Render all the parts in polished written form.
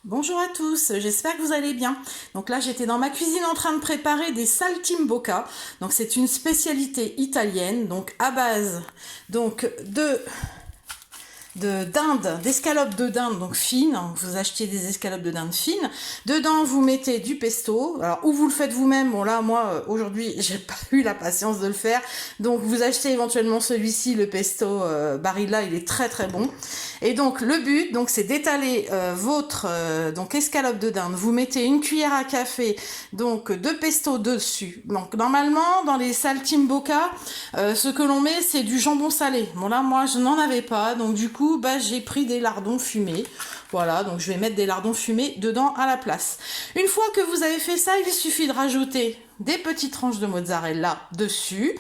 Bonjour à tous, j'espère que vous allez bien. Donc là, j'étais dans ma cuisine en train de préparer des saltimbocca. Donc c'est une spécialité italienne, donc à base de dinde, d'escalopes de dinde donc fines. Vous achetez des escalopes de dinde fines. Dedans, vous mettez du pesto. Alors, ou vous le faites vous-même. Bon là, moi, aujourd'hui, j'ai pas eu la patience de le faire. Donc, vous achetez éventuellement celui-ci, le pesto Barilla. Il est très très bon. Et donc, le but, donc, c'est d'étaler votre donc escalope de dinde. Vous mettez une cuillère à café donc de pesto dessus. Donc, normalement, dans les saltimbocca, ce que l'on met, c'est du jambon salé. Bon là, moi, je n'en avais pas. Donc, du coup, j'ai pris des lardons fumés. Voilà, donc je vais mettre des lardons fumés dedans à la place. Une fois que vous avez fait ça, il suffit de rajouter des petites tranches de mozzarella dessus.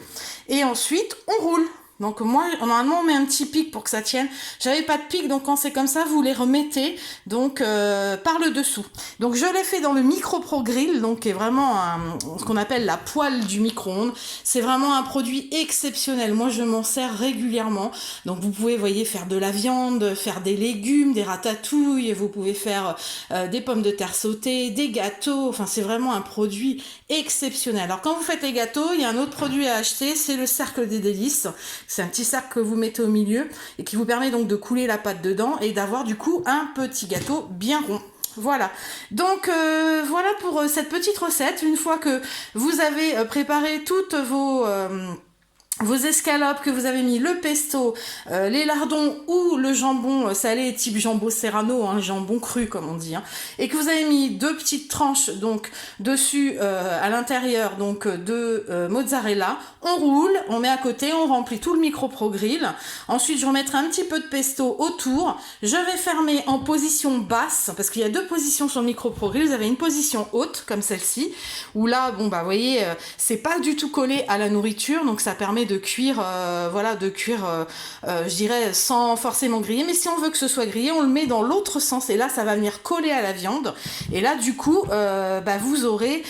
Et ensuite, on roule. Donc moi, normalement, on met un petit pic pour que ça tienne. J'avais pas de pic, donc quand c'est comme ça, vous les remettez donc par le dessous. Donc je l'ai fait dans le Micro Pro Grill, donc qui est vraiment ce qu'on appelle la poêle du micro-ondes. C'est vraiment un produit exceptionnel. Moi, je m'en sers régulièrement. Donc vous pouvez, voyez, faire de la viande, faire des légumes, des ratatouilles. Vous pouvez faire des pommes de terre sautées, des gâteaux. Enfin, c'est vraiment un produit exceptionnel. Alors quand vous faites les gâteaux, il y a un autre produit à acheter, c'est le cercle des délices. C'est un petit cercle que vous mettez au milieu et qui vous permet donc de couler la pâte dedans et d'avoir du coup un petit gâteau bien rond. Voilà, donc voilà pour cette petite recette. Une fois que vous avez préparé toutes vos escalopes, que vous avez mis le pesto, les lardons ou le jambon salé type jambon serrano, hein, jambon cru comme on dit, hein, et que vous avez mis deux petites tranches donc dessus à l'intérieur donc de mozzarella, on roule, on met à côté, on remplit tout le Micro Pro Grill. Ensuite, je remettrai un petit peu de pesto autour. Je vais fermer en position basse parce qu'il y a deux positions sur le Micro Pro Grill. Vous avez une position haute comme celle-ci où là, bon bah vous voyez, c'est pas du tout collé à la nourriture, donc ça permet de cuire, je dirais sans forcément griller. Mais si on veut que ce soit grillé, on le met dans l'autre sens et là, ça va venir coller à la viande. Et là, du coup, vous aurez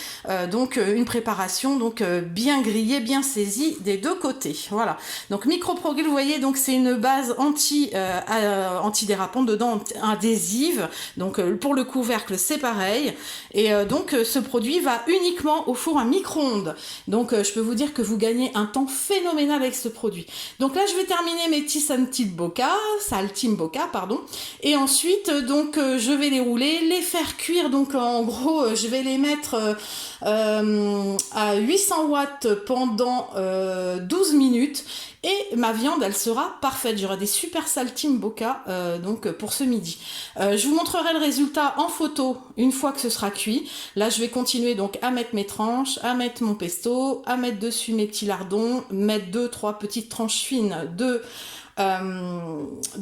donc une préparation donc bien grillée, bien saisie des deux côtés. Voilà. Donc Micro Pro Grill, vous voyez, donc c'est une base antidérapante dedans, adhésive. Donc pour le couvercle, c'est pareil. Et donc ce produit va uniquement au four à micro-ondes. Donc je peux vous dire que vous gagnez un temps phénoménal avec ce produit. Donc là, je vais terminer mes petits saltimbocca, pardon. Et ensuite, donc je vais les rouler, les faire cuire. Donc en gros, je vais les mettre à 800 watts pendant 12 minutes. Et ma viande, elle sera parfaite. J'aurai des super saltimbocca donc pour ce midi. Je vous montrerai le résultat en photo une fois que ce sera cuit. Là, je vais continuer donc à mettre mes tranches, à mettre mon pesto, à mettre dessus mes petits lardons, mettre 2-3 petites tranches fines de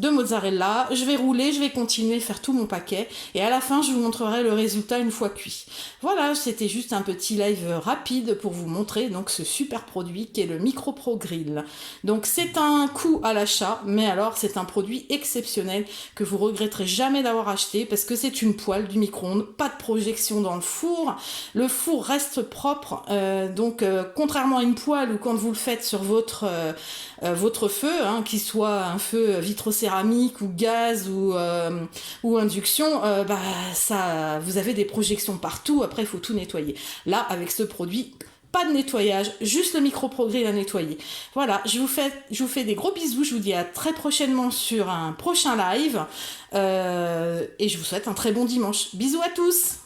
mozzarella. Je vais rouler, je vais continuer, faire tout mon paquet et à la fin je vous montrerai le résultat une fois cuit. Voilà, c'était juste un petit live rapide pour vous montrer donc ce super produit qui est le Micro Pro Grill. Donc c'est un coût à l'achat, mais alors c'est un produit exceptionnel que vous regretterez jamais d'avoir acheté parce que c'est une poêle du micro-ondes, pas de projection dans le four reste propre, contrairement à une poêle où quand vous le faites sur votre feu, hein, qu'il soit un feu vitrocéramique ou gaz ou induction, vous avez des projections partout, après il faut tout nettoyer. Là, avec ce produit, pas de nettoyage, juste le Micro Pro Grill à nettoyer. Voilà, je vous fais des gros bisous, je vous dis à très prochainement sur un prochain live et je vous souhaite un très bon dimanche. Bisous à tous!